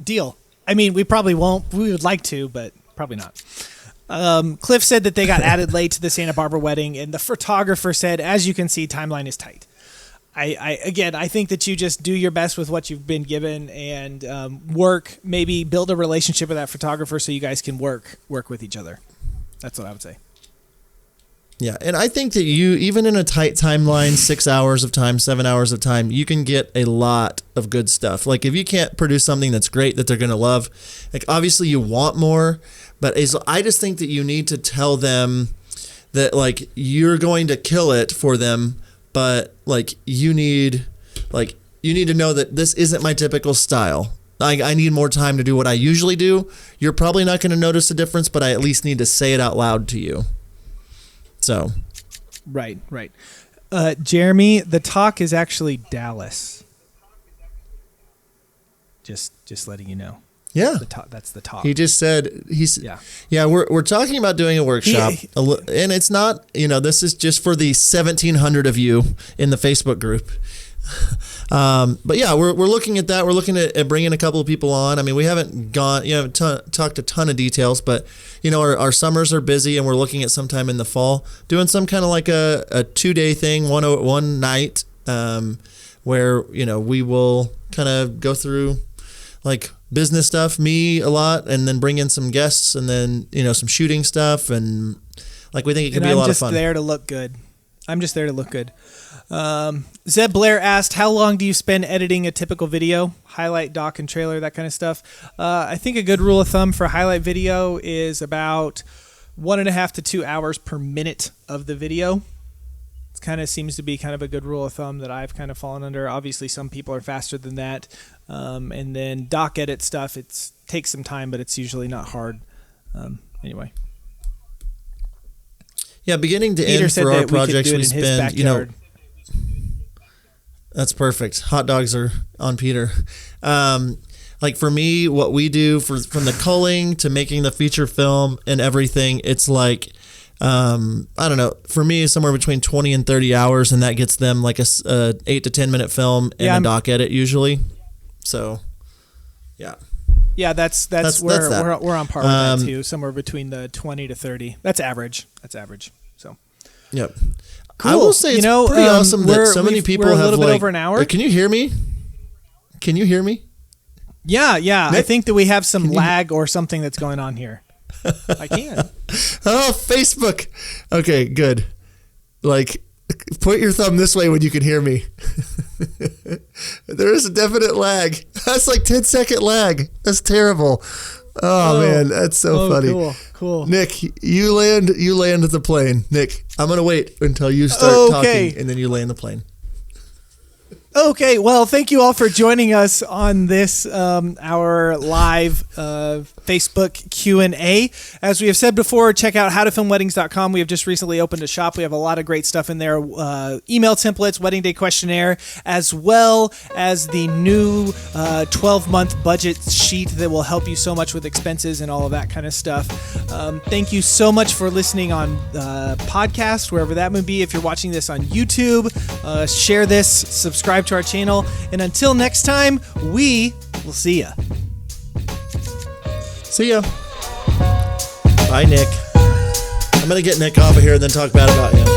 deal. I mean, we probably won't. We would like to, but probably not. Cliff said that they got added late to the Santa Barbara wedding, and the photographer said, "As you can see, timeline is tight." I think that you just do your best with what you've been given and maybe build a relationship with that photographer so you guys can work with each other. That's what I would say. Yeah, and I think that you, even in a tight timeline, 6 hours of time, 7 hours of time, you can get a lot of good stuff. Like if you can't produce something that's great that they're going to love, like obviously you want more, but I just think that you need to tell them that like you're going to kill it for them, but like you need to know that this isn't my typical style. I need more time to do what I usually do. You're probably not going to notice a difference, but I at least need to say it out loud to you. So, right. Jeremy, the talk is actually Dallas. Just letting you know. Yeah, that's the talk. He just said we're talking about doing a workshop, and it's not this is just for the 1,700 of you in the Facebook group. But yeah, we're looking at that. We're looking at bringing a couple of people on. I mean, we haven't talked a ton of details, but our summers are busy, and we're looking at sometime in the fall doing some kind of like a 2-day thing, one night, where we will kind of go through like business stuff, me a lot, and then bring in some guests, and then some shooting stuff, and like we think it can be a lot of fun. I'm just there to look good. Zeb Blair asked, how long do you spend editing a typical video? Highlight, doc, and trailer, that kind of stuff. I think a good rule of thumb for highlight video is about 1.5 to 2 hours per minute of the video. It kind of seems to be kind of a good rule of thumb that I've kind of fallen under. Obviously, some people are faster than that. And then doc edit stuff, it takes some time, but it's usually not hard. Anyway. Yeah, beginning to end for our projects, we spend, that's perfect. Hot dogs are on Peter. Like for me, what we do from the culling to making the feature film and everything, it's like, I don't know, for me, somewhere between 20 and 30 hours, and that gets them like a 8 to 10 minute film and a doc edit usually. So, yeah. Yeah, that's where we're on par with that too. Somewhere between the 20 to 30. That's average. So. Yep. Cool. I will say it's pretty awesome that so many people have a little bit over an hour. Can you hear me? Yeah. I Nick, think that we have some lag or something that's going on here. I can. Oh, Facebook. Okay, good. Like, point your thumb this way when you can hear me. There is a definite lag. That's like 10-second lag. That's terrible. Oh man, that's so funny. Cool. Nick, you land the plane. Nick, I'm gonna wait until you start talking, and then you land the plane. Okay, well, thank you all for joining us on this our live Facebook Q&A. As we have said before, check out howtofilmweddings.com. We have just recently opened a shop. We have a lot of great stuff in there. Email templates, wedding day questionnaire, as well as the new 12-month budget sheet that will help you so much with expenses and all of that kind of stuff. Thank you so much for listening on podcast, wherever that may be. If you're watching this on YouTube, share this, subscribe to our channel, and until next time, we will see ya. See ya. Bye, Nick. I'm gonna get Nick off of here and then talk bad about him.